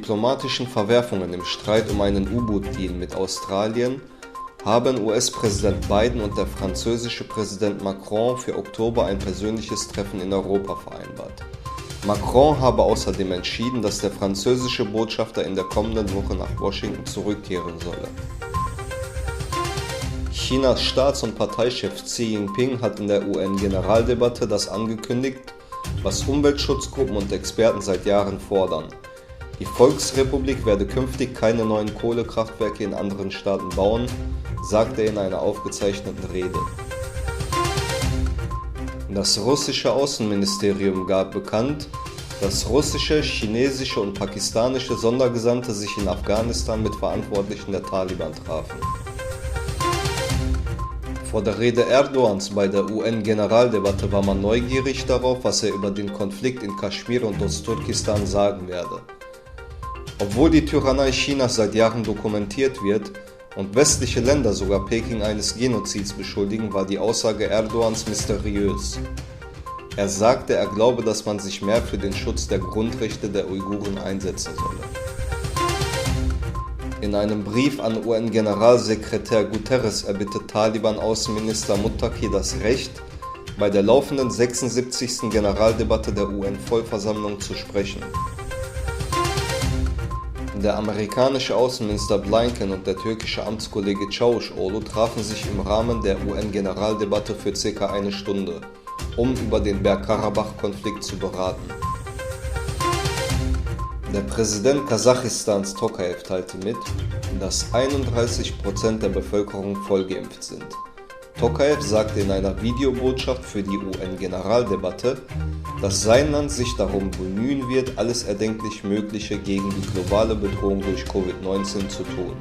diplomatischen Verwerfungen im Streit um einen U-Boot-Deal mit Australien haben US-Präsident Biden und der französische Präsident Macron für Oktober ein persönliches Treffen in Europa vereinbart. Macron habe außerdem entschieden, dass der französische Botschafter in der kommenden Woche nach Washington zurückkehren solle. Chinas Staats- und Parteichef Xi Jinping hat in der UN-Generaldebatte das angekündigt, was Umweltschutzgruppen und Experten seit Jahren fordern. Die Volksrepublik werde künftig keine neuen Kohlekraftwerke in anderen Staaten bauen, sagte er in einer aufgezeichneten Rede. Das russische Außenministerium gab bekannt, dass russische, chinesische und pakistanische Sondergesandte sich in Afghanistan mit Verantwortlichen der Taliban trafen. Vor der Rede Erdogans bei der UN-Generaldebatte war man neugierig darauf, was er über den Konflikt in Kaschmir und Ostturkestan sagen werde. Obwohl die Tyrannei Chinas seit Jahren dokumentiert wird und westliche Länder sogar Peking eines Genozids beschuldigen, war die Aussage Erdogans mysteriös. Er sagte, er glaube, dass man sich mehr für den Schutz der Grundrechte der Uiguren einsetzen solle. In einem Brief an UN-Generalsekretär Guterres erbittet Taliban-Außenminister Muttaqi das Recht, bei der laufenden 76. Generaldebatte der UN-Vollversammlung zu sprechen. Der amerikanische Außenminister Blinken und der türkische Amtskollege Çavuşoğlu trafen sich im Rahmen der UN-Generaldebatte für ca. eine Stunde, um über den Bergkarabach-Konflikt zu beraten. Der Präsident Kasachstans Tokayev teilte mit, dass 31% der Bevölkerung vollgeimpft sind. Tokayev sagte in einer Videobotschaft für die UN-Generaldebatte, dass sein Land sich darum bemühen wird, alles erdenklich Mögliche gegen die globale Bedrohung durch Covid-19 zu tun.